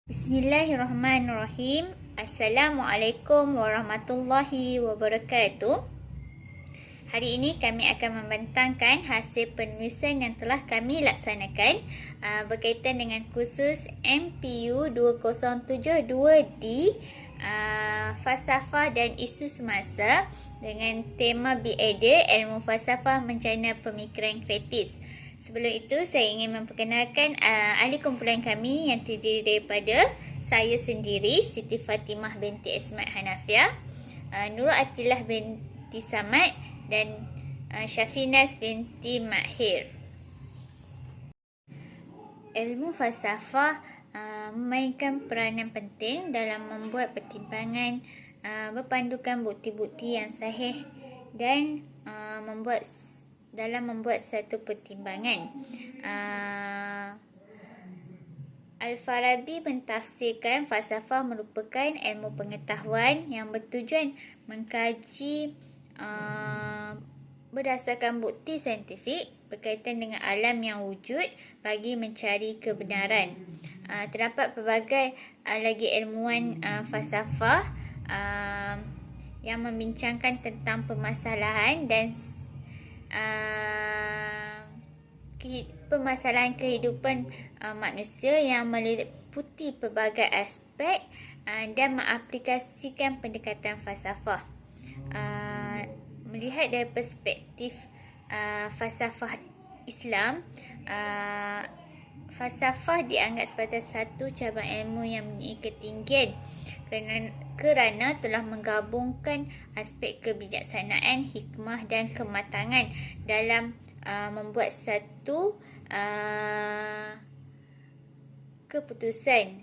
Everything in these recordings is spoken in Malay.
Bismillahirrahmanirrahim. Assalamualaikum warahmatullahi wabarakatuh. Hari ini kami akan membentangkan hasil penulisan yang telah kami laksanakan berkaitan dengan kursus MPU 2072D Falsafah dan Isu Semasa dengan tema BAD Ilmu Falsafah Mencerna Pemikiran Kritis. Sebelum itu, saya ingin memperkenalkan ahli kumpulan kami yang terdiri daripada saya sendiri, Siti Fatimah binti Ismail Hanafiah, Nurul Attilah binti Samad dan Syafinas binti Mahir. Ilmu falsafah memainkan peranan penting dalam membuat pertimbangan berpandukan bukti-bukti yang sahih dan membuat satu pertimbangan. Al-Farabi mentafsirkan falsafah merupakan ilmu pengetahuan yang bertujuan mengkaji berdasarkan bukti saintifik berkaitan dengan alam yang wujud bagi mencari kebenaran. Terdapat pelbagai lagi ilmuwan falsafah yang membincangkan tentang permasalahan dan permasalahan kehidupan manusia yang meliputi pelbagai aspek dan mengaplikasikan pendekatan falsafah. Melihat dari perspektif falsafah Islam, falsafah dianggap sebagai satu cabang ilmu yang mempunyai ketinggian kerana telah menggabungkan aspek kebijaksanaan, hikmah dan kematangan dalam membuat satu keputusan.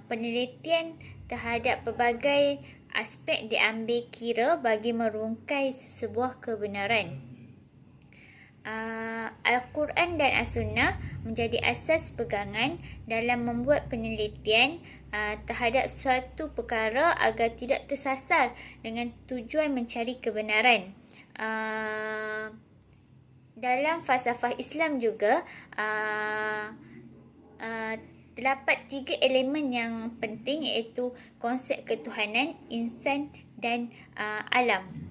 Penelitian terhadap pelbagai aspek diambil kira bagi merungkai sebuah kebenaran. Al-Quran dan As-Sunnah menjadi asas pegangan dalam membuat penelitian terhadap suatu perkara agar tidak tersasar dengan tujuan mencari kebenaran. Dalam falsafah Islam juga terdapat 3 elemen yang penting, iaitu konsep ketuhanan, insan dan alam.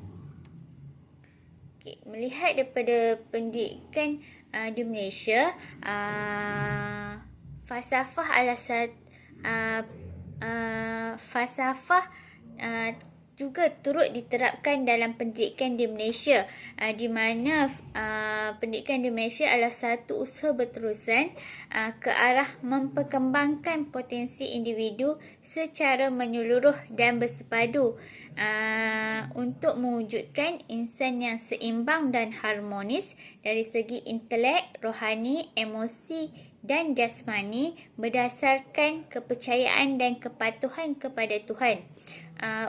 Melihat daripada pendidikan di Malaysia, falsafah juga turut diterapkan dalam pendidikan di Malaysia, di mana pendidikan di Malaysia adalah satu usaha berterusan ke arah memperkembangkan potensi individu secara menyeluruh dan bersepadu untuk mewujudkan insan yang seimbang dan harmonis dari segi intelek, rohani, emosi dan jasmani berdasarkan kepercayaan dan kepatuhan kepada Tuhan.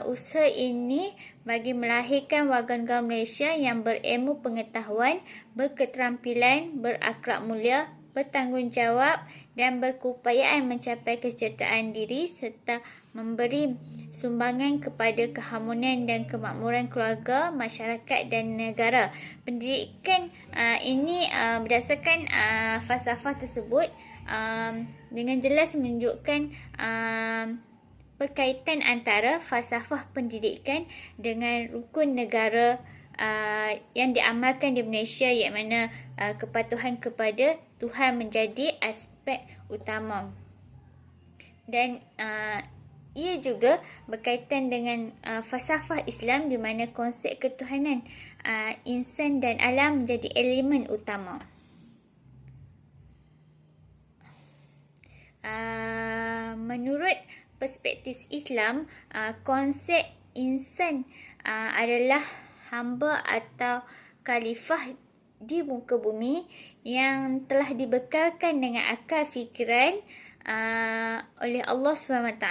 Usaha ini bagi melahirkan warga negara Malaysia yang berilmu pengetahuan, berketerampilan, berakhlak mulia, bertanggungjawab dan berkeupayaan mencapai kesejahteraan diri serta memberi sumbangan kepada keharmonian dan kemakmuran keluarga, masyarakat dan negara. Pendidikan ini berdasarkan falsafah tersebut dengan jelas menunjukkan berkaitan antara falsafah pendidikan dengan rukun negara yang diamalkan di Malaysia, iaitu kepatuhan kepada Tuhan menjadi aspek utama. Dan ia juga berkaitan dengan falsafah Islam, di mana konsep ketuhanan insan dan alam menjadi elemen utama. Menurut perspektif Islam, konsep insan adalah hamba atau khalifah di muka bumi yang telah dibekalkan dengan akal fikiran oleh Allah SWT,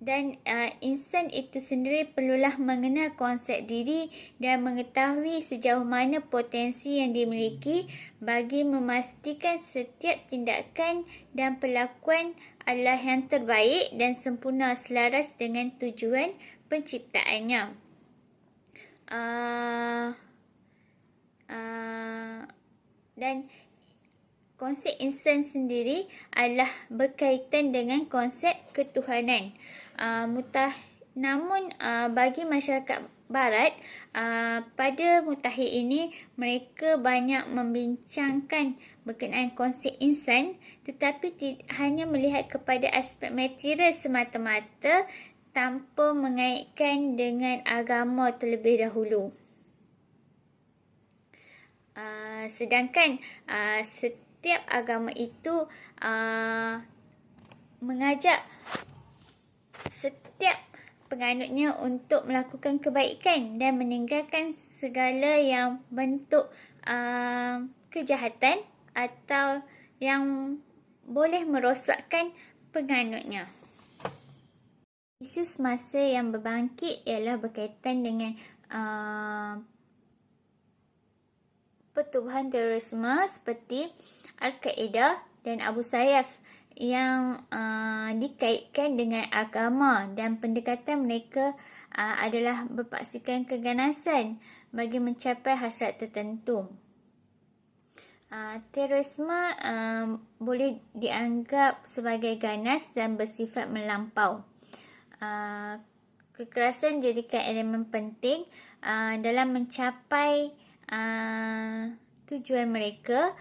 dan insan itu sendiri perlulah mengenal konsep diri dan mengetahui sejauh mana potensi yang dimiliki bagi memastikan setiap tindakan dan perlakuan adalah yang terbaik dan sempurna selaras dengan tujuan penciptaannya. Dan konsep insan sendiri adalah berkaitan dengan konsep ketuhanan. Namun bagi masyarakat Barat, pada mutakhir ini mereka banyak membincangkan berkenaan konsep insan, tetapi hanya melihat kepada aspek material semata-mata tanpa mengaitkan dengan agama terlebih dahulu. Sedangkan setiap agama itu mengajak setiap penganutnya untuk melakukan kebaikan dan meninggalkan segala yang bentuk kejahatan atau yang boleh merosakkan penganutnya. Isu semasa yang berbangkit ialah berkaitan dengan pertubuhan terorisme seperti Al-Qaeda dan Abu Sayyaf yang dikaitkan dengan agama, dan pendekatan mereka adalah berpaksikan keganasan bagi mencapai hasrat tertentu. Terorisme boleh dianggap sebagai ganas dan bersifat melampau. Kekerasan jadikan elemen penting dalam mencapai tujuan mereka,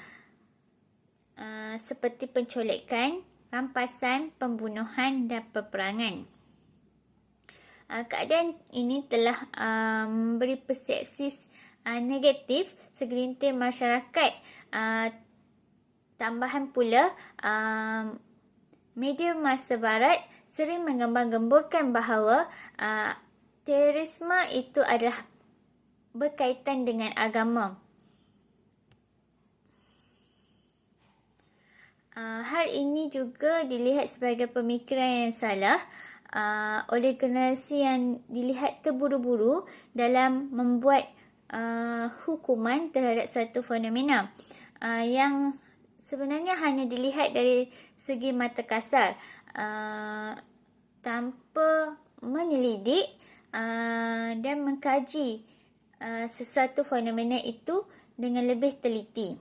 seperti pencolekan, rampasan, pembunuhan dan peperangan. Keadaan ini telah memberi persepsi negatif segelintir masyarakat. Tambahan pula, media masa Barat sering menggembar-gemburkan bahawa terorisme itu adalah berkaitan dengan agama. Hal ini juga dilihat sebagai pemikiran yang salah oleh generasi yang dilihat terburu-buru dalam membuat hukuman terhadap satu fenomena yang sebenarnya hanya dilihat dari segi mata kasar, tanpa menyelidik dan mengkaji sesuatu fenomena itu dengan lebih teliti.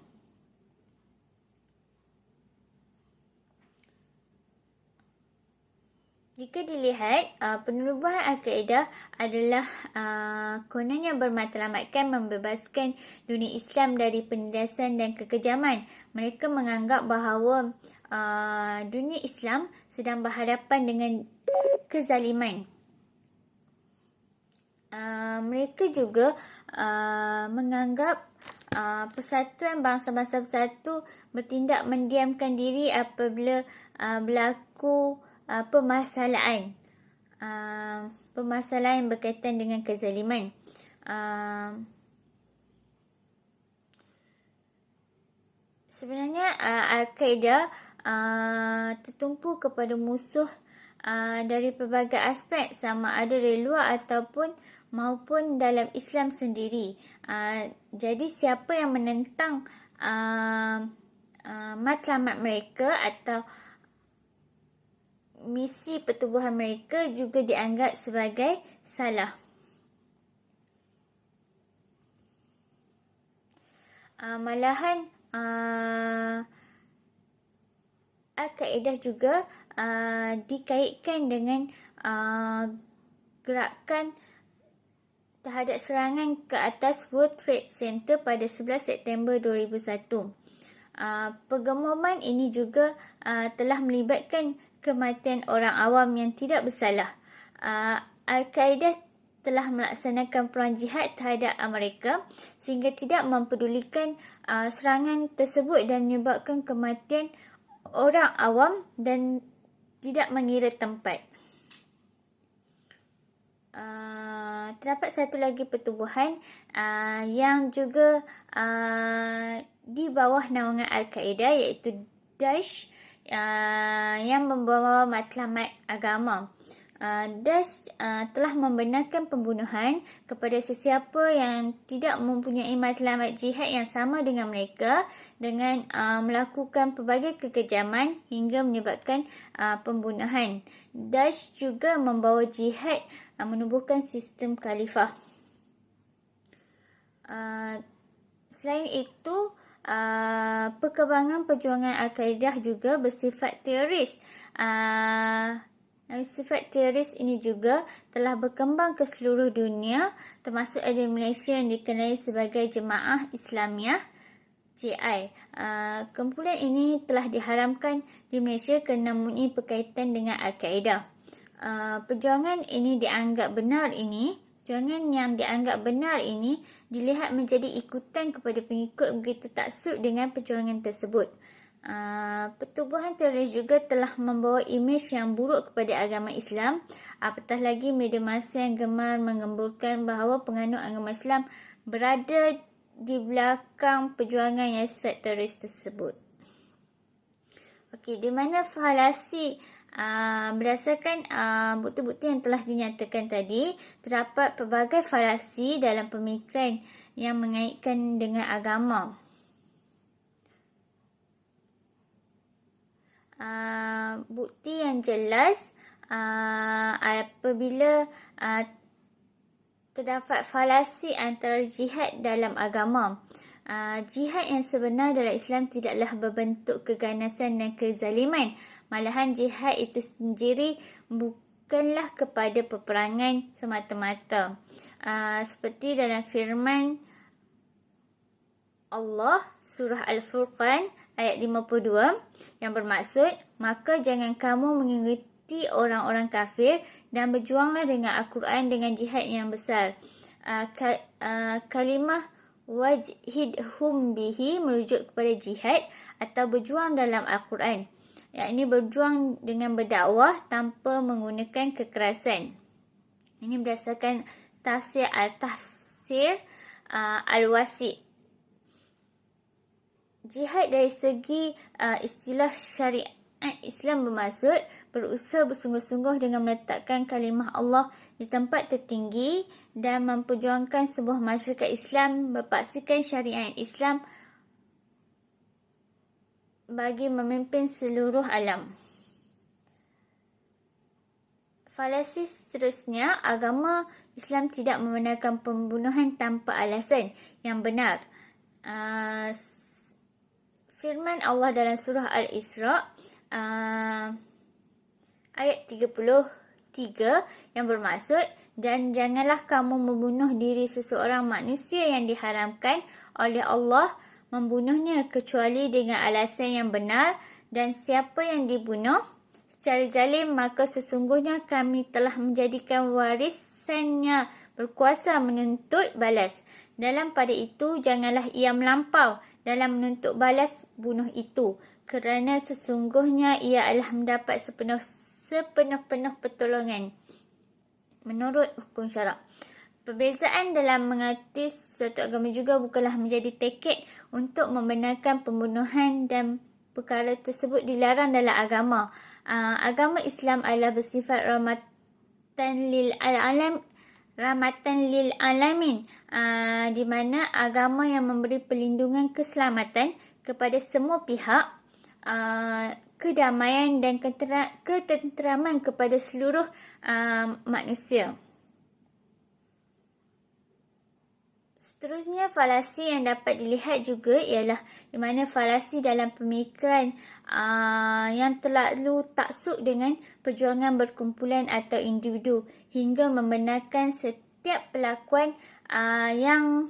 Jika dilihat, penubuhan Al-Qaeda adalah kononnya bermatlamatkan membebaskan dunia Islam dari penindasan dan kekejaman. Mereka menganggap bahawa dunia Islam sedang berhadapan dengan kezaliman. Mereka juga menganggap persatuan bangsa-bangsa bersatu bertindak mendiamkan diri apabila berlaku permasalahan yang berkaitan dengan kezaliman. Sebenarnya Al-Qaeda tertumpu kepada musuh dari pelbagai aspek, sama ada dari luar ataupun maupun dalam Islam sendiri. Jadi siapa yang menentang matlamat mereka atau misi pertubuhan mereka juga dianggap sebagai salah. Malahan Al-Qaeda juga dikaitkan dengan gerakan terhadap serangan ke atas World Trade Center pada 11 September 2001. Pengumuman ini juga telah melibatkan kematian orang awam yang tidak bersalah. Al-Qaeda telah melaksanakan perang jihad terhadap Amerika sehingga tidak mempedulikan serangan tersebut dan menyebabkan kematian orang awam dan tidak mengira tempat. Terdapat satu lagi pertubuhan yang juga di bawah naungan Al-Qaeda, iaitu Daesh, yang membawa matlamat agama. Daesh telah membenarkan pembunuhan kepada sesiapa yang tidak mempunyai matlamat jihad yang sama dengan mereka, dengan melakukan pelbagai kekejaman hingga menyebabkan pembunuhan. Daesh juga membawa jihad menubuhkan sistem khalifah. Selain itu, perkembangan perjuangan Al-Qaeda juga bersifat teoris. Sifat teoris ini juga telah berkembang ke seluruh dunia, termasuk di Malaysia yang dikenali sebagai Jemaah Islamiah JI. Kumpulan ini telah diharamkan di Malaysia kerana mempunyai berkaitan dengan Al-Qaeda. Perjuangan yang dianggap benar ini dilihat menjadi ikutan kepada pengikut begitu taksub dengan perjuangan tersebut. Pertubuhan teroris juga telah membawa imej yang buruk kepada agama Islam. Apatah lagi media massa yang gemar mengemburkan bahawa penganut agama Islam berada di belakang perjuangan yang sifat teroris tersebut. Okey, di mana falasi berdasarkan bukti-bukti yang telah dinyatakan tadi, terdapat pelbagai falasi dalam pemikiran yang mengaitkan dengan agama. Bukti yang jelas apabila terdapat falasi antara jihad dalam agama. Jihad yang sebenar dalam Islam tidaklah berbentuk keganasan dan kezaliman. Malahan jihad itu sendiri bukanlah kepada peperangan semata-mata. Seperti dalam firman Allah surah Al-Furqan ayat 52 yang bermaksud, maka jangan kamu mengikuti orang-orang kafir dan berjuanglah dengan Al-Quran dengan jihad yang besar. Kalimah wajhidhum bihi merujuk kepada jihad atau berjuang dalam Al-Quran, yakni berjuang dengan berdakwah tanpa menggunakan kekerasan. Ini berdasarkan tafsir Al-Wasi'. Jihad dari segi istilah syariat Islam bermaksud berusaha bersungguh-sungguh dengan meletakkan kalimah Allah di tempat tertinggi dan memperjuangkan sebuah masyarakat Islam berpaksikan syariat Islam bagi memimpin seluruh alam. Falasi seterusnya, agama Islam tidak membenarkan pembunuhan tanpa alasan yang benar. Firman Allah dalam surah Al-Isra ayat 33 yang bermaksud, dan janganlah kamu membunuh diri seseorang manusia yang diharamkan oleh Allah membunuhnya kecuali dengan alasan yang benar, dan siapa yang dibunuh secara zalim maka sesungguhnya kami telah menjadikan warisannya berkuasa menuntut balas. Dalam pada itu janganlah ia melampau dalam menuntut balas bunuh itu, kerana sesungguhnya ia adalah mendapat sepenuh-penuh pertolongan menurut hukum syarak. Perbezaan dalam mengerti suatu agama juga bukanlah menjadi tekad untuk membenarkan pembunuhan dan perkara tersebut dilarang dalam agama. Agama Islam adalah bersifat rahmatan lil alamin, di mana agama yang memberi perlindungan keselamatan kepada semua pihak, kedamaian dan ketenteraman kepada seluruh manusia. Seterusnya, falasi yang dapat dilihat juga ialah di mana falasi dalam pemikiran yang terlalu taksub dengan perjuangan berkumpulan atau individu hingga membenarkan setiap perlakuan yang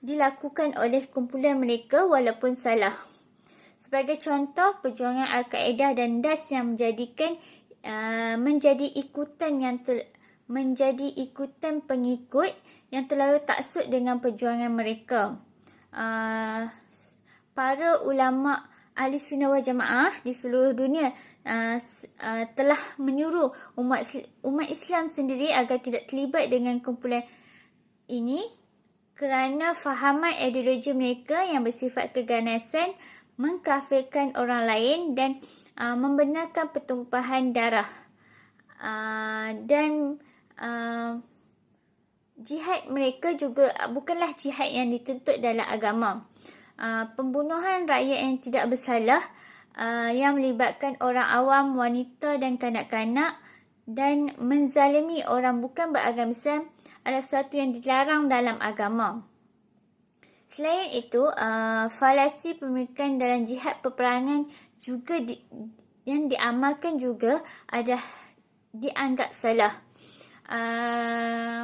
dilakukan oleh kumpulan mereka walaupun salah. Sebagai contoh, perjuangan Al-Qaeda dan DAS yang menjadi ikutan pengikut yang terlalu taksub dengan perjuangan mereka. Para ulama ahli sunnah wal jamaah di seluruh dunia telah menyuruh umat Islam sendiri agar tidak terlibat dengan kumpulan ini kerana fahaman ideologi mereka yang bersifat keganasan, mengkafirkan orang lain dan membenarkan pertumpahan darah. Dan jihad mereka juga bukanlah jihad yang dituntut dalam agama. Pembunuhan rakyat yang tidak bersalah yang melibatkan orang awam, wanita dan kanak-kanak dan menzalimi orang bukan beragama Islam adalah sesuatu yang dilarang dalam agama. Selain itu, falasi pemikiran dalam jihad peperangan juga yang diamalkan juga ada dianggap salah.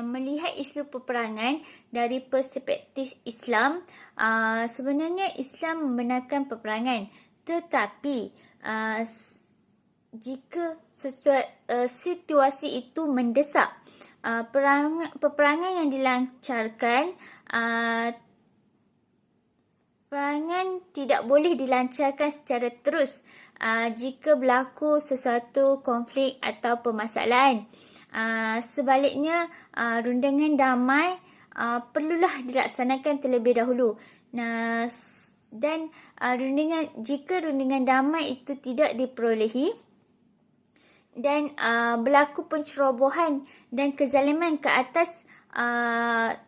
Melihat isu peperangan dari perspektif Islam, sebenarnya Islam membenarkan peperangan, tetapi jika situasi itu mendesak, peperangan yang dilancarkan, peperangan tidak boleh dilancarkan secara terus jika berlaku sesuatu konflik atau permasalahan. Sebaliknya, rundingan damai perlulah dilaksanakan terlebih dahulu. Dan jika rundingan damai itu tidak diperolehi dan berlaku pencerobohan dan kezaliman ke atas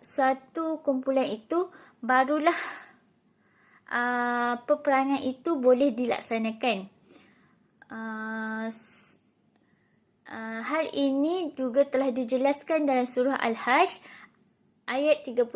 suatu kumpulan itu, barulah peperangan itu boleh dilaksanakan. Hal ini juga telah dijelaskan dalam surah Al-Hajj ayat 39.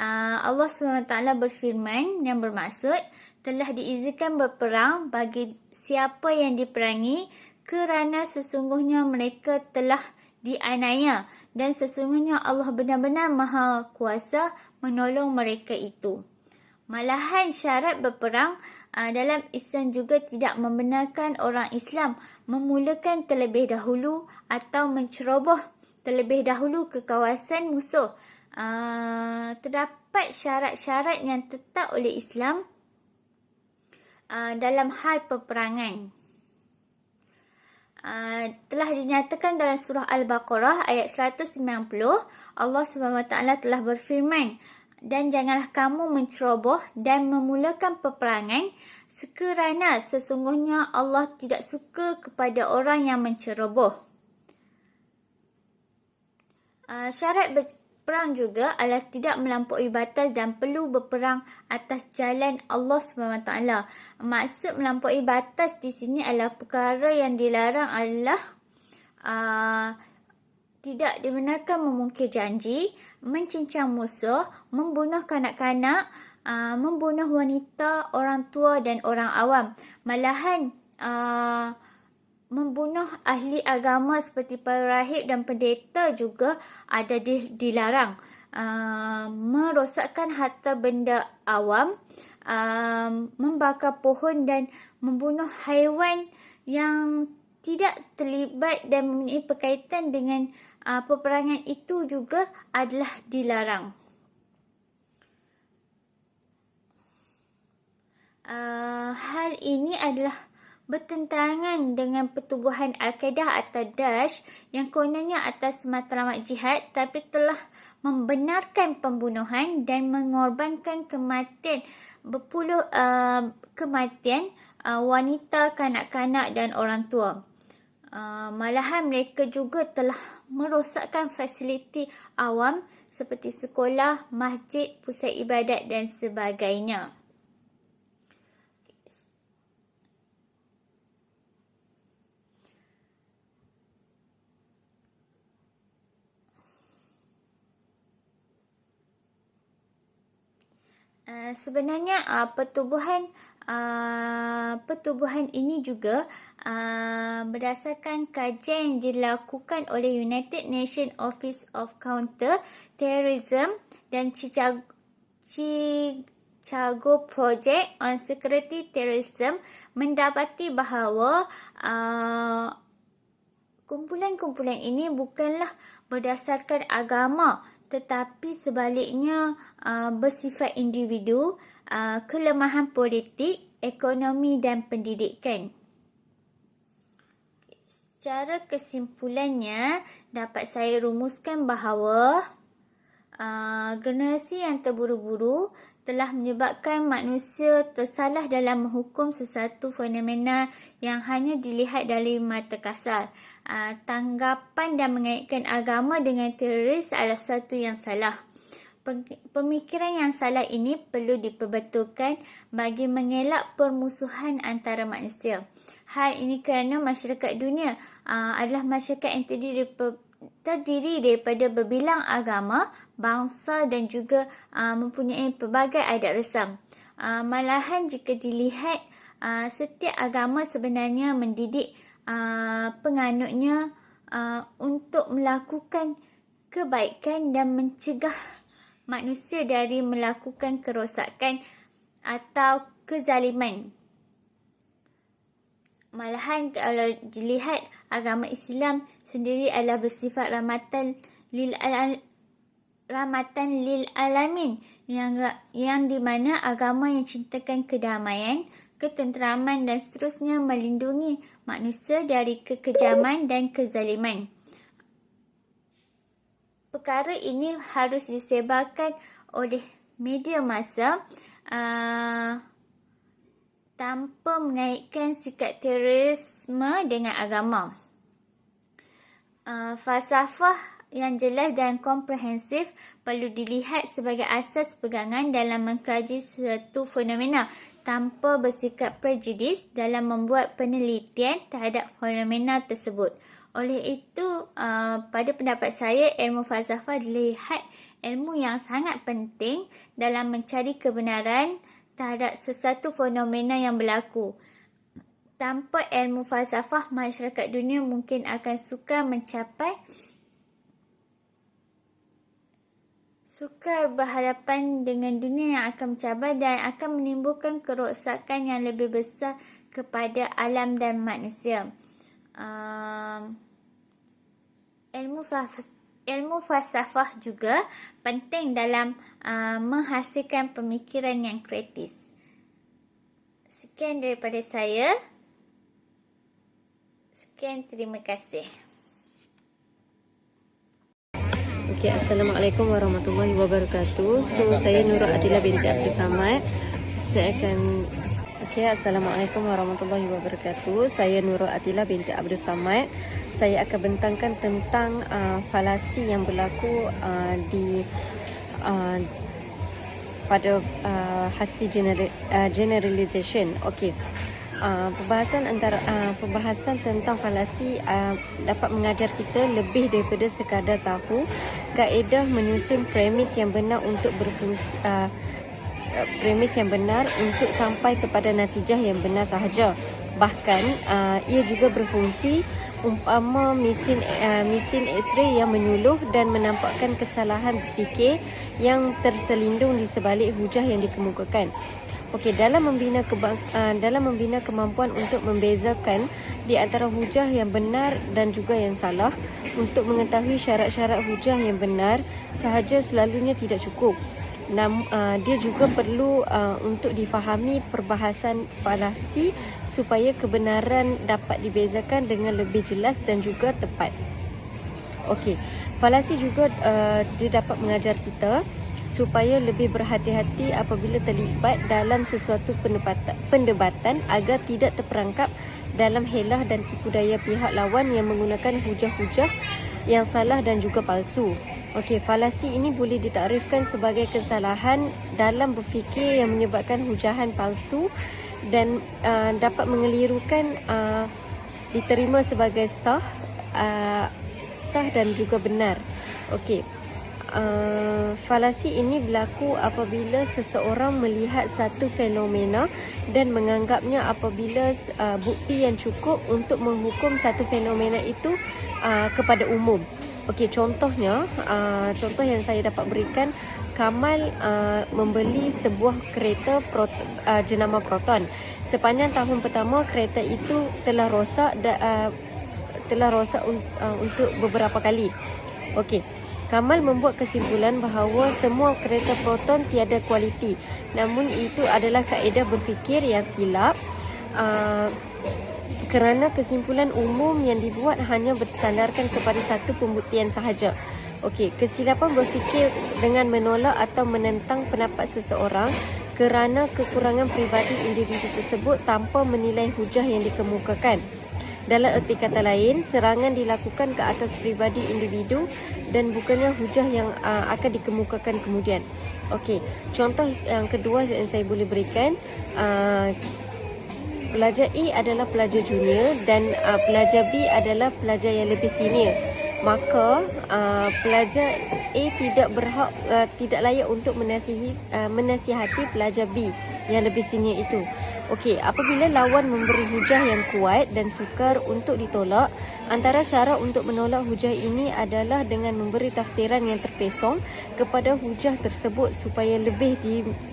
Allah SWT berfirman yang bermaksud, telah diizinkan berperang bagi siapa yang diperangi kerana sesungguhnya mereka telah dianiaya dan sesungguhnya Allah benar-benar Maha Kuasa menolong mereka itu. Malahan syarat berperang dalam Islam juga tidak membenarkan orang Islam memulakan terlebih dahulu atau menceroboh terlebih dahulu ke kawasan musuh. Terdapat syarat-syarat yang tetap oleh Islam dalam hal peperangan. Telah dinyatakan dalam surah Al-Baqarah ayat 190, Allah SWT telah berfirman, dan janganlah kamu menceroboh dan memulakan peperangan sekerana sesungguhnya Allah tidak suka kepada orang yang menceroboh. Syarat berperang juga adalah tidak melampaui batas dan perlu berperang atas jalan Allah SWT. Maksud melampaui batas di sini adalah perkara yang dilarang adalah tidak dibenarkan memungkir janji, mencincang musuh, membunuh kanak-kanak, membunuh wanita, orang tua dan orang awam. Malahan membunuh ahli agama seperti para rahib dan pendeta juga ada dilarang. Merosakkan harta benda awam, membakar pohon dan membunuh haiwan yang tidak terlibat dan mempunyai berkaitan dengan peperangan itu juga adalah dilarang. Hal ini adalah bertentangan dengan pertubuhan Al-Qaeda atau Daesh yang kononnya atas matlamat jihad tapi telah membenarkan pembunuhan dan mengorbankan kematian berpuluh kematian wanita, kanak-kanak dan orang tua. Malahan mereka juga telah merosakkan fasiliti awam seperti sekolah, masjid, pusat ibadat dan sebagainya. Sebenarnya pertubuhan ini juga berdasarkan kajian yang dilakukan oleh United Nations Office of Counter-Terrorism dan Chicago Project on Security Terrorism mendapati bahawa kumpulan-kumpulan ini bukanlah berdasarkan agama tetapi sebaliknya bersifat individu, kelemahan politik, ekonomi dan pendidikan. Secara kesimpulannya, dapat saya rumuskan bahawa generasi yang terburu-buru telah menyebabkan manusia tersalah dalam menghukum sesuatu fenomena yang hanya dilihat dari mata kasar. Tanggapan dan mengaitkan agama dengan teroris adalah sesuatu yang salah. Pemikiran yang salah ini perlu diperbetulkan bagi mengelak permusuhan antara manusia. Hal ini kerana masyarakat dunia adalah masyarakat yang terdiri daripada berbilang agama, bangsa dan juga mempunyai pelbagai adat resam. Malahan jika dilihat, setiap agama sebenarnya mendidik penganutnya untuk melakukan kebaikan dan mencegah manusia dari melakukan kerosakan atau kezaliman. Malahan kalau dilihat, agama Islam sendiri adalah bersifat rahmatan lil alamin, yang di mana agama yang cintakan kedamaian, ketenteraman dan seterusnya melindungi manusia dari kekejaman dan kezaliman. Perkara ini harus disebarkan oleh media massa tanpa mengaitkan sikap terorisme dengan agama. Falsafah yang jelas dan komprehensif perlu dilihat sebagai asas pegangan dalam mengkaji suatu fenomena tanpa bersikap prejudis dalam membuat penelitian terhadap fenomena tersebut. Oleh itu, pada pendapat saya, ilmu falsafah dilihat ilmu yang sangat penting dalam mencari kebenaran terhadap sesuatu fenomena yang berlaku. Tanpa ilmu falsafah, masyarakat dunia mungkin akan sukar berhadapan dengan dunia yang akan mencabar dan akan menimbulkan kerosakan yang lebih besar kepada alam dan manusia. Ilmu falsafah juga penting dalam menghasilkan pemikiran yang kritis. Sekian daripada saya. Sekian, terima kasih. Okay, Assalamualaikum warahmatullahi wabarakatuh. So, saya Nurul Atila binti Abdul Samad. Assalamualaikum warahmatullahi wabarakatuh. Saya Nurul Atila binti Abdul Samad. Saya akan bentangkan tentang falasi yang berlaku pada hasti generalization. Okey. Pembahasan tentang falasi dapat mengajar kita lebih daripada sekadar tahu kaedah menyusun premis yang benar untuk sampai kepada natijah yang benar sahaja. Bahkan ia juga berfungsi umpama mesin X-ray yang menyuluh dan menampakkan kesalahan berfikir yang terselindung di sebalik hujah yang dikemukakan. Okey, dalam membina kemampuan untuk membezakan di antara hujah yang benar dan juga yang salah, untuk mengetahui syarat-syarat hujah yang benar sahaja selalunya tidak cukup. Dia juga perlu untuk difahami perbahasan falasi supaya kebenaran dapat dibezakan dengan lebih jelas dan juga tepat. Okey, falasi juga dia dapat mengajar kita supaya lebih berhati-hati apabila terlibat dalam sesuatu perdebatan agar tidak terperangkap dalam helah dan tipu daya pihak lawan yang menggunakan hujah-hujah yang salah dan juga palsu. Okey, falasi ini boleh ditakrifkan sebagai kesalahan dalam berfikir yang menyebabkan hujahan palsu dan dapat mengelirukan diterima sebagai sah dan juga benar. Okey. Falasi ini berlaku apabila seseorang melihat satu fenomena dan menganggapnya apabila bukti yang cukup untuk menghukum satu fenomena itu kepada umum. Okey, contoh yang saya dapat berikan, Kamal membeli sebuah kereta jenama Proton. Sepanjang tahun pertama, kereta itu telah rosak untuk beberapa kali. Okey. Kamal membuat kesimpulan bahawa semua kereta Proton tiada kualiti. Namun itu adalah kaedah berfikir yang silap kerana kesimpulan umum yang dibuat hanya bersandarkan kepada satu pembuktian sahaja. Okey, kesilapan berfikir dengan menolak atau menentang pendapat seseorang kerana kekurangan peribadi individu tersebut tanpa menilai hujah yang dikemukakan. Dalam erti kata lain, serangan dilakukan ke atas peribadi individu dan bukannya hujah yang akan dikemukakan kemudian. Okey, contoh yang kedua yang saya boleh berikan, pelajar A adalah pelajar junior dan pelajar B adalah pelajar yang lebih senior. maka pelajar A tidak layak untuk menasihati pelajar B yang lebih senior itu. Okey, apabila lawan memberi hujah yang kuat dan sukar untuk ditolak, antara cara untuk menolak hujah ini adalah dengan memberi tafsiran yang terpesong kepada hujah tersebut supaya lebih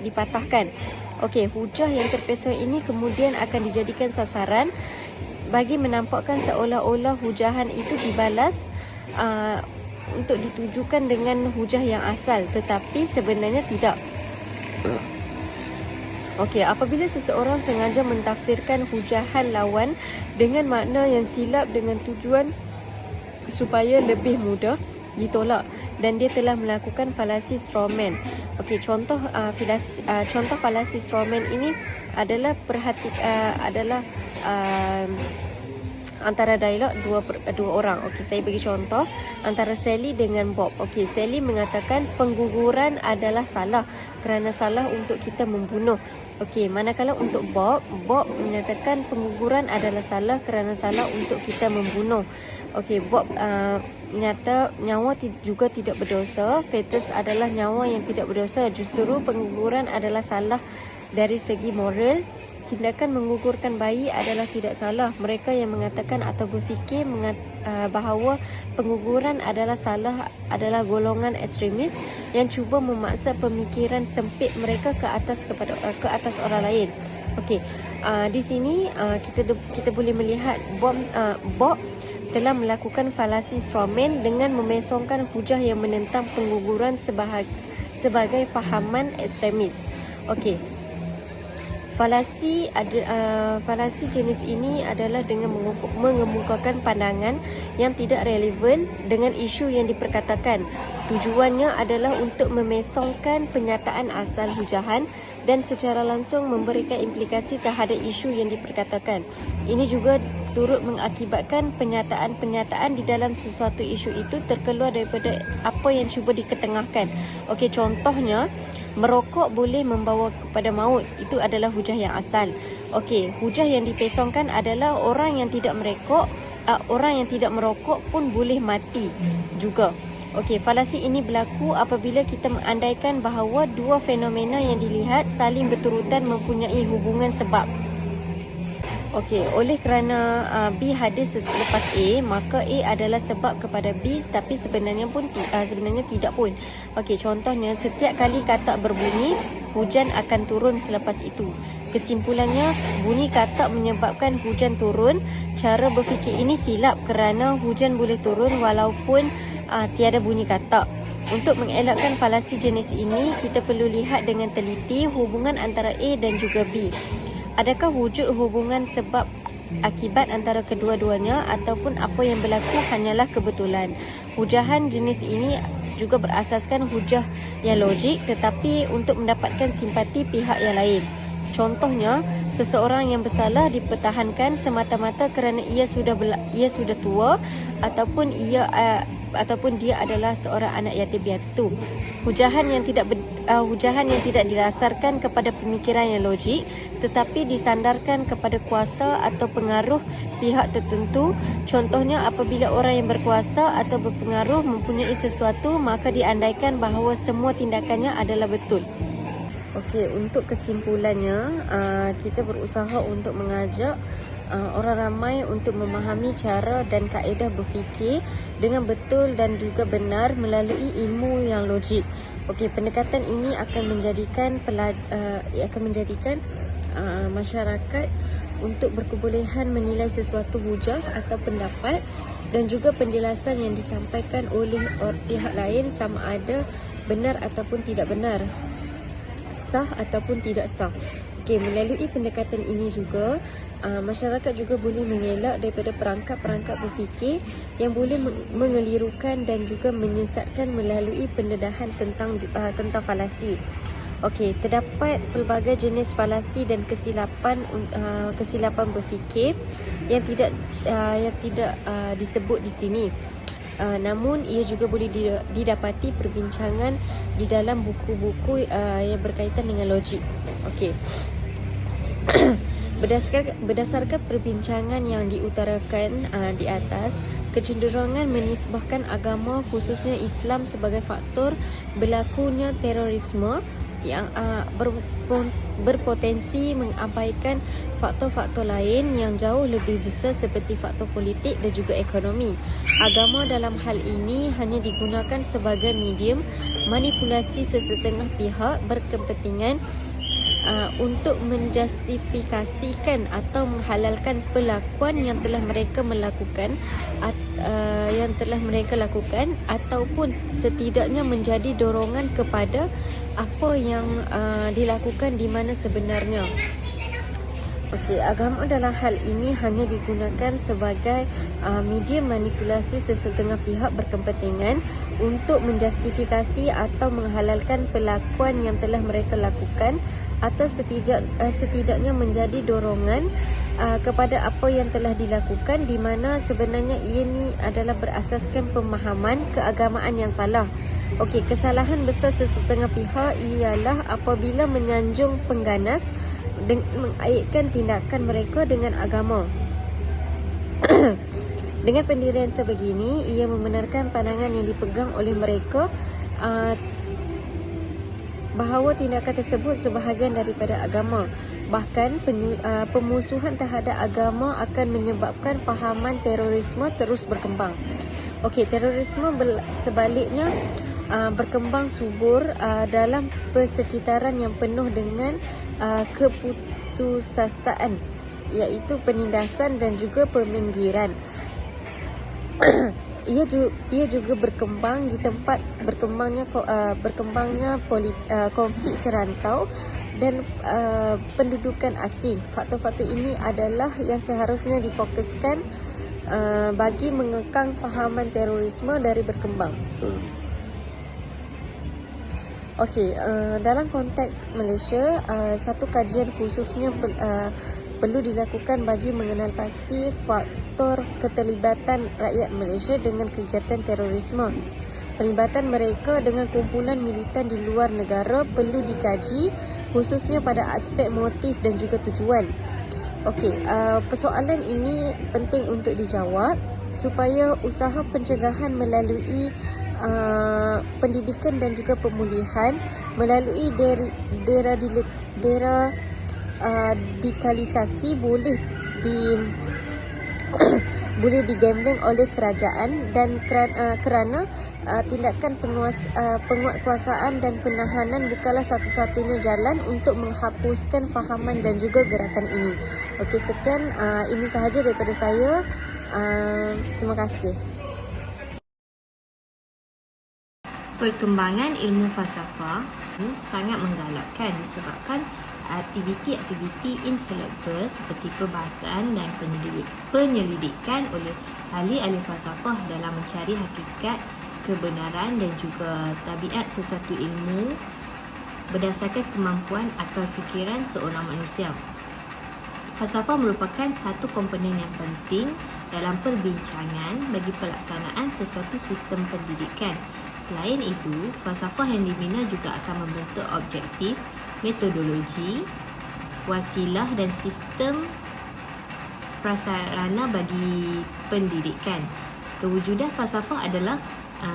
dipatahkan. Okey, hujah yang terpesong ini kemudian akan dijadikan sasaran bagi menampakkan seolah-olah hujahan itu dibalas untuk ditujukan dengan hujah yang asal, tetapi sebenarnya tidak. Okey, apabila seseorang sengaja mentafsirkan hujahan lawan dengan makna yang silap dengan tujuan supaya lebih mudah ditolak dan dia telah melakukan falasi strawman. Okey, contoh falasi strawman ini adalah antara dialog dua orang. Okey, saya bagi contoh antara Sally dengan Bob. Okey, Sally mengatakan pengguguran adalah salah kerana salah untuk kita membunuh. Okey, manakala untuk Bob menyatakan pengguguran adalah salah kerana salah untuk kita membunuh. Okey, Bob nyata nyawa juga tidak berdosa. Fetus adalah nyawa yang tidak berdosa. Justru pengguguran adalah salah dari segi moral. Tindakan menggugurkan bayi adalah tidak salah. Mereka yang mengatakan atau berfikir bahawa pengguguran adalah salah adalah golongan ekstremis yang cuba memaksa pemikiran sempit mereka ke atas orang lain. Okey, di sini kita boleh melihat Bob telah melakukan falasi strawman dengan memesongkan hujah yang menentang pengguguran sebagai fahaman ekstremis. Okey. Falasi jenis ini adalah dengan mengemukakan pandangan yang tidak relevan dengan isu yang diperkatakan. Tujuannya adalah untuk memesongkan penyataan asal hujahan dan secara langsung memberikan implikasi terhadap isu yang diperkatakan. Ini juga turut mengakibatkan penyataan-penyataan di dalam sesuatu isu itu terkeluar daripada apa yang cuba diketengahkan. Okey, contohnya merokok boleh membawa kepada maut. Itu adalah hujah yang asal. Okey, hujah yang dipesongkan adalah orang yang tidak merokok pun boleh mati juga. Okey, falasi ini berlaku apabila kita mengandaikan bahawa dua fenomena yang dilihat saling berturutan mempunyai hubungan sebab. Okey, oleh kerana B hadir selepas A, maka A adalah sebab kepada B, tapi sebenarnya tidak pun. Okey, contohnya setiap kali katak berbunyi, hujan akan turun selepas itu. Kesimpulannya, bunyi katak menyebabkan hujan turun. Cara berfikir ini silap kerana hujan boleh turun walaupun tiada bunyi katak. Untuk mengelakkan falasi jenis ini, kita perlu lihat dengan teliti hubungan antara A dan juga B. Adakah wujud hubungan sebab akibat antara kedua-duanya ataupun apa yang berlaku hanyalah kebetulan? Hujahan jenis ini juga berasaskan hujah yang logik tetapi untuk mendapatkan simpati pihak yang lain. Contohnya, seseorang yang bersalah dipertahankan semata-mata kerana ia sudah tua ataupun dia adalah seorang anak yatim piatu. Hujahan yang tidak didasarkan kepada pemikiran yang logik tetapi disandarkan kepada kuasa atau pengaruh pihak tertentu. Contohnya, apabila orang yang berkuasa atau berpengaruh mempunyai sesuatu, maka diandaikan bahawa semua tindakannya adalah betul. Okey, untuk kesimpulannya, kita berusaha untuk mengajak orang ramai untuk memahami cara dan kaedah berfikir dengan betul dan juga benar melalui ilmu yang logik. Okey, pendekatan ini akan menjadikan masyarakat untuk berkebolehan menilai sesuatu hujah atau pendapat dan juga penjelasan yang disampaikan oleh pihak lain sama ada benar ataupun tidak benar, sah ataupun tidak sah. Okey, melalui pendekatan ini juga masyarakat juga boleh mengelak daripada perangkap-perangkap berfikir yang boleh mengelirukan dan juga menyesatkan melalui pendedahan tentang falasi. Okey, terdapat pelbagai jenis falasi dan kesilapan berfikir yang tidak disebut di sini. Namun ia juga boleh didapati perbincangan di dalam buku-buku yang berkaitan dengan logik. Okey. Berdasarkan perbincangan yang diutarakan di atas, kecenderungan menisbahkan agama khususnya Islam sebagai faktor berlakunya terorisme yang berpotensi mengabaikan faktor-faktor lain yang jauh lebih besar seperti faktor politik dan juga ekonomi. Agama dalam hal ini hanya digunakan sebagai medium manipulasi sesetengah pihak berkepentingan untuk menjustifikasikan atau menghalalkan perlakuan yang telah mereka lakukan ataupun setidaknya menjadi dorongan kepada apa yang dilakukan di mana sebenarnya. Okey, agama dalam hal ini hanya digunakan sebagai medium manipulasi sesetengah pihak berkepentingan untuk menjustifikasi atau menghalalkan perlakuan yang telah mereka lakukan atau setidaknya menjadi dorongan kepada apa yang telah dilakukan di mana sebenarnya ini adalah berasaskan pemahaman keagamaan yang salah. Okey, kesalahan besar sesetengah pihak ialah apabila menyanjung pengganas dengan mengaitkan tindakan mereka dengan agama. Dengan pendirian sebegini, ia membenarkan pandangan yang dipegang oleh mereka bahawa tindakan tersebut sebahagian daripada agama. Bahkan pemusuhan terhadap agama akan menyebabkan fahaman terorisme terus berkembang. Okey, terorisme sebaliknya berkembang subur dalam persekitaran yang penuh dengan keputusasaan, iaitu penindasan dan juga peminggiran. Ia juga berkembang di tempat berkembangnya konflik serantau dan pendudukan asing. Faktor-faktor ini adalah yang seharusnya difokuskan bagi mengekang fahaman terorisme dari berkembang. Okey, dalam konteks Malaysia, satu kajian khususnya perlu dilakukan bagi mengenal pasti faktor keterlibatan rakyat Malaysia dengan kegiatan terorisme. Pelibatan mereka dengan kumpulan militan di luar negara perlu dikaji, khususnya pada aspek motif dan juga tujuan. Okey, persoalan ini penting untuk dijawab supaya usaha pencegahan melalui pendidikan dan juga pemulihan melalui deradikalisasi boleh digambling oleh kerajaan dan kerana tindakan penguatkuasaan dan penahanan bukanlah satu-satunya jalan untuk menghapuskan fahaman dan juga gerakan ini. Okey, sekian, ini sahaja daripada saya. Terima kasih. Perkembangan ilmu falsafah ini sangat menggalakkan disebabkan aktiviti-aktiviti intelektual seperti perbahasan dan penyelidikan oleh ahli-ahli falsafah dalam mencari hakikat, kebenaran dan juga tabiat sesuatu ilmu berdasarkan kemampuan akal fikiran seorang manusia. Falsafah merupakan satu komponen yang penting dalam perbincangan bagi pelaksanaan sesuatu sistem pendidikan. Selain itu, falsafah yang dibina juga akan membentuk objektif, metodologi, wasilah dan sistem prasarana bagi pendidikan. Kewujudan falsafah adalah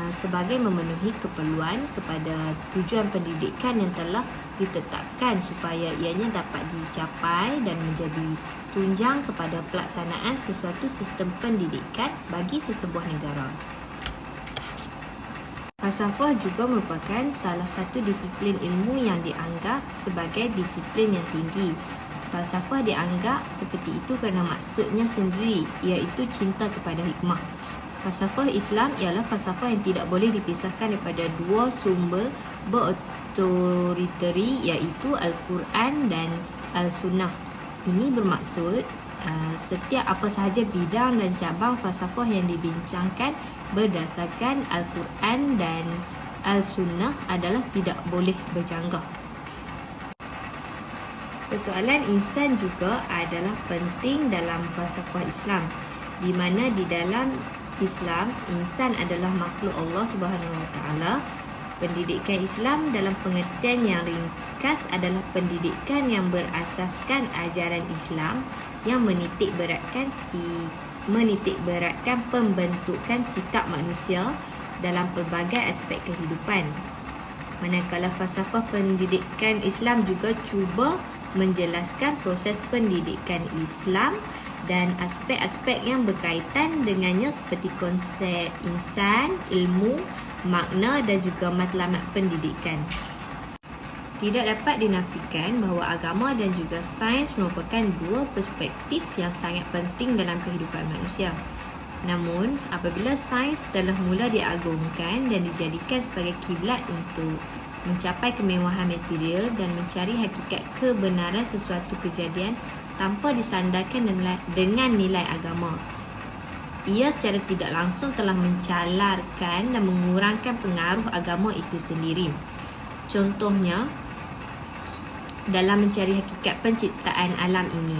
sebagai memenuhi keperluan kepada tujuan pendidikan yang telah ditetapkan supaya ianya dapat dicapai dan menjadi tunjang kepada pelaksanaan sesuatu sistem pendidikan bagi sesebuah negara. Falsafah juga merupakan salah satu disiplin ilmu yang dianggap sebagai disiplin yang tinggi. Falsafah dianggap seperti itu kerana maksudnya sendiri, iaitu cinta kepada hikmah. Falsafah Islam ialah falsafah yang tidak boleh dipisahkan daripada dua sumber berotoritari, iaitu Al-Quran dan Al-Sunnah. Ini bermaksud setiap apa sahaja bidang dan cabang falsafah yang dibincangkan berdasarkan Al-Quran dan Al-Sunnah adalah tidak boleh bercanggah. Persoalan insan juga adalah penting dalam falsafah Islam, di mana di dalam Islam, insan adalah makhluk Allah Subhanahu Wa Taala. Pendidikan Islam dalam pengertian yang ringkas adalah pendidikan yang berasaskan ajaran Islam yang menitik beratkan menitikberatkan pembentukan sikap manusia dalam pelbagai aspek kehidupan. Manakala falsafah pendidikan Islam juga cuba menjelaskan proses pendidikan Islam dan aspek-aspek yang berkaitan dengannya seperti konsep insan, ilmu, makna dan juga matlamat pendidikan. Tidak dapat dinafikan bahawa agama dan juga sains merupakan dua perspektif yang sangat penting dalam kehidupan manusia. Namun, apabila sains telah mula diagungkan dan dijadikan sebagai kiblat untuk mencapai kemewahan material dan mencari hakikat kebenaran sesuatu kejadian tanpa disandarkan dengan nilai agama, ia secara tidak langsung telah mencalarkan dan mengurangkan pengaruh agama itu sendiri. Contohnya, dalam mencari hakikat penciptaan alam ini,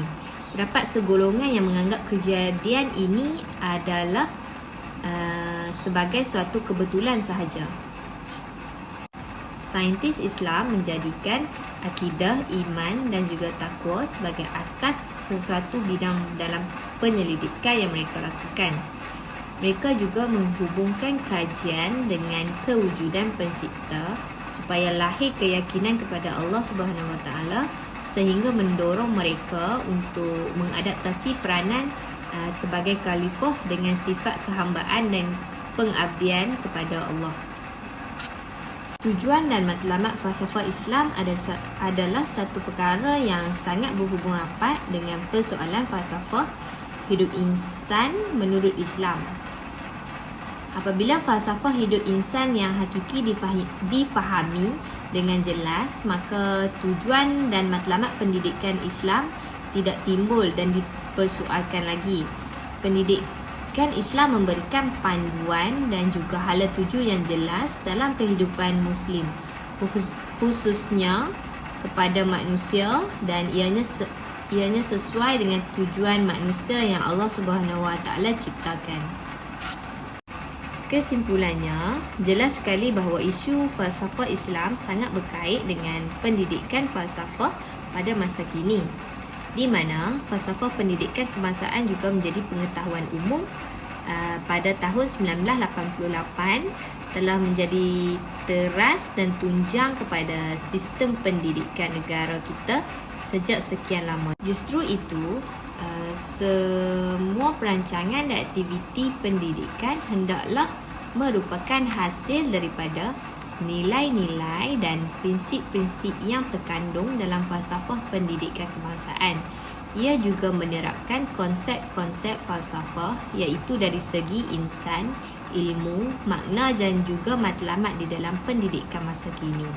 terdapat segolongan yang menganggap kejadian ini adalah sebagai suatu kebetulan sahaja. Saintis Islam menjadikan akidah, iman dan juga takwa sebagai asas sesuatu bidang dalam penyelidikan yang mereka lakukan. Mereka juga menghubungkan kajian dengan kewujudan pencipta supaya lahir keyakinan kepada Allah Subhanahu Wa Taala, sehingga mendorong mereka untuk mengadaptasi peranan sebagai khalifah dengan sifat kehambaan dan pengabdian kepada Allah. Tujuan dan matlamat falsafah Islam adalah satu perkara yang sangat berhubung rapat dengan persoalan falsafah hidup insan menurut Islam. Apabila falsafah hidup insan yang hakiki difahami dengan jelas, maka tujuan dan matlamat pendidikan Islam tidak timbul dan dipersoalkan lagi. Pendidikan Islam memberikan panduan dan juga hala tuju yang jelas dalam kehidupan Muslim, khususnya kepada manusia, dan ianya sesuai dengan tujuan manusia yang Allah Subhanahu Wa Taala ciptakan. Kesimpulannya, jelas sekali bahawa isu falsafah Islam sangat berkait dengan pendidikan falsafah pada masa kini, di mana falsafah pendidikan kebangsaan juga menjadi pengetahuan umum. Pada tahun 1988 telah menjadi teras dan tunjang kepada sistem pendidikan negara kita sejak sekian lama. Justru itu, semua perancangan dan aktiviti pendidikan hendaklah merupakan hasil daripada nilai-nilai dan prinsip-prinsip yang terkandung dalam falsafah pendidikan kebangsaan. Ia juga menerapkan konsep-konsep falsafah iaitu dari segi insan, ilmu, makna dan juga matlamat di dalam pendidikan masa kini.